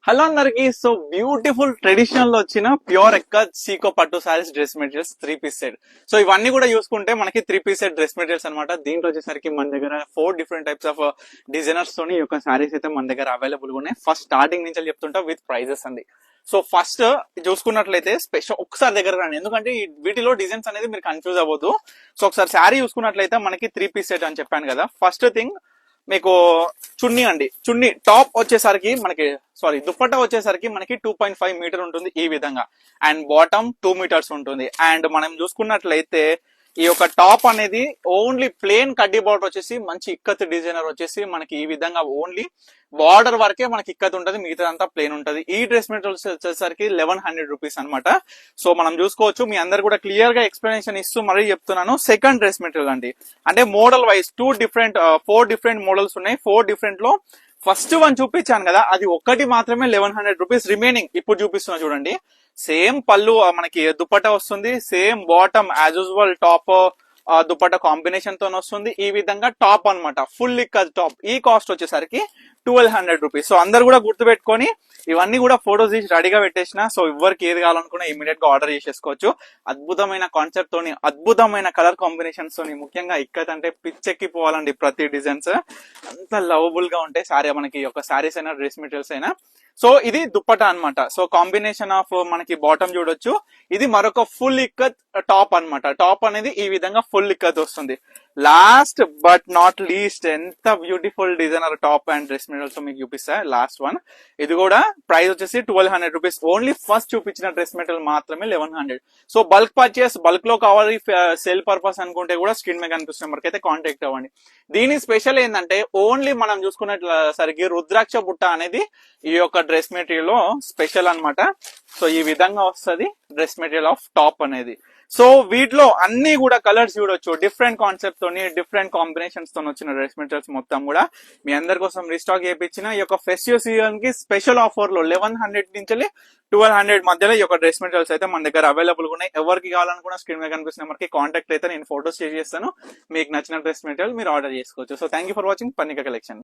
Hello అందరికి. So beautiful traditional లో వచ్చిన ప్యూర్ ఎక్క సీకో పట్టు saris dress materials 3 piece set. So ఇవన్నీ కూడా చూసుకుంటే మనకి 3 పీస్ సెట్ డ్రెస్ మెటీరియల్స్ అనమాట. దీంట్లో వచ్చేసరికి మన దగ్గర 4 డిఫరెంట్ టైప్స్ ఆఫ్ డిజైనర్స్ తోని ఈ యొక్క సారీస్ అయితే మన దగ్గర అవైలబుల్ గా ఉన్నాయి. ఫస్ట్ స్టార్టింగ్ నుంచి చెప్తుంటా విత్ ప్రైజెస్ అండి. సో ఫస్ట్ చూసుకున్నట్లయితే స్పెషల్ ఒకసారి దగ్గర రండి, ఎందుకంటే వీటిలో డిజైన్స్ అనేది మీరు కన్ఫ్యూజ్ అవ్వద్దు. సో ఒకసారి శారీ చూసుకున్నట్లయితే మనకి 3 పీస్ సెట్ అని చెప్పాను కదా. ఫస్ట్ థింగ్ మీకు చున్నీ అండి. చున్నీ టాప్ వచ్చేసరికి మనకి దుప్పట్టా వచ్చేసరికి మనకి 2.5 మీటర్ ఉంటుంది ఈ విధంగా, అండ్ బాటమ్ 2 మీటర్స్ ఉంటుంది. అండ్ మనం చూసుకున్నట్లయితే ఈ యొక్క టాప్ అనేది ఓన్లీ ప్లేన్ కడ్డీ బార్డర్ వచ్చేసి మంచి ఇక్కత్ డిజైనర్ వచ్చేసి మనకి ఈ విధంగా ఓన్లీ బార్డర్ వరకే మనకి ఇక్కత్ ఉంటుంది, మిగతా అంతా ప్లేన్ ఉంటుంది. ఈ డ్రెస్ మెటీరియల్స్ వచ్చేసరికి 1100 రూపీస్ అనమాట. సో మనం చూసుకోవచ్చు, మీ అందరు కూడా క్లియర్ గా ఎక్స్ప్లెనేషన్ ఇస్తూ మరీ చెప్తున్నాను. సెకండ్ డ్రెస్ మెటీరియల్ అండి, అంటే మోడల్ వైజ్ 4 డిఫరెంట్ మోడల్స్ ఉన్నాయి. 4 డిఫరెంట్ లో ఫస్ట్ వన్ చూపించాను కదా, అది ఒక్కటి మాత్రమే 1100 రూపీస్. రిమైనింగ్ ఇప్పుడు చూపిస్తున్నా చూడండి. సేమ్ పళ్ళు మనకి దుపట్టా వస్తుంది, same bottom as usual top dupatta combination తో వస్తుంది. ఈ విధంగా టాప్ అనమాట, ఫుల్ ఇక్కత్ టాప్. ఈ కాస్ట్ వచ్చేసరికి 1200 రూపీస్. సో అందరు కూడా గుర్తుపెట్టుకొని ఇవన్నీ కూడా ఫోటోస్ తీసి రెడీగా పెట్టేసిన. సో ఎవరికి ఏది కావాలనుకున్నా ఇమీడియట్ గా ఆర్డర్ చేసేసుకోవచ్చు. అద్భుతమైన కాన్సెప్ట్ తోని, అద్భుతమైన కలర్ కాంబినేషన్స్ తోని, ముఖ్యంగా ఇక్కత్ అంటే పిచ్చెక్కిపోవాలండి. ప్రతి డిజైన్స్ అంత లవబుల్ గా ఉంటాయి సారీ, మనకి ఒక సారీస్ అయినా డ్రెస్ మెటీరియల్స్ అయినా. సో ఇది దుప్పటా అన్నమాట. సో కాంబినేషన్ ఆఫ్ మనకి బాటమ్ చూడొచ్చు, ఇది మరొక ఫుల్ ఇక్కత్ టాప్ అన్నమాట. టాప్ అనేది ఈ విధంగా ఫుల్ ఇక్కత్ వస్తుంది. లాస్ట్ బట్ నాట్ లీస్ట్, ఎంత beautiful designer top and dress materials మీకు చూపిస్తా. లాస్ట్ వన్, ఇది కూడా ప్రైస్ వచ్చేసి 1200 రూపీస్. ఓన్లీ ఫస్ట్ చూపించిన డ్రెస్ మెటీరియల్ మాత్రమే 1100. సో బల్క్ పర్చేస్, బల్క్ లో కావాలి, సేల్ పర్పస్ అనుకుంటే కూడా స్క్రీన్ మీద కనిపిస్తున్న నెంబర్కి అయితే కాంటాక్ట్ అవ్వండి. దీని స్పెషల్ ఏంటంటే ఓన్లీ మనం చూసుకున్నట్లసరికి రుద్రాక్ష బుట్ట అనేది ఈ యొక్క డ్రెస్ మెటీరియల్ లో స్పెషల్ అన్నమాట. సో ఈ విధంగా వస్తుంది డ్రెస్ మెటీరియల్ ఆఫ్ టాప్ అనేది. సో వీటిలో అన్ని కూడా కలర్స్ చూడొచ్చు, డిఫరెంట్ కాన్సెప్ట్ తోని, డిఫరెంట్ కాంబినేషన్స్ తో వచ్చిన డ్రెస్ మెటీరియల్స్ మొత్తం కూడా మీ అందరి కోసం రీస్టాక్ చేయించిన. ఈ యొక్క ఫెస్టివ్ సీజన్ కి స్పెషల్ ఆఫర్ లో 1100 నుంచి 1200 మధ్యలో ఈ యొక్క డ్రెస్ మెటీరియల్స్ అయితే మన దగ్గర అవైలబుల్ ఉన్నాయి. ఎవరికి కావాలనుకున్నా స్క్రీన్ మీద కనిపిస్తున్న నెంబర్కి కాంటాక్ట్ అయితే నేను ఫోటోస్ షేర్ చేస్తాను. మీకు నచ్చిన డ్రెస్ మెటీరియల్ మీరు ఆర్డర్ చేసుకోవచ్చు. So thank you for watching Parnika collection.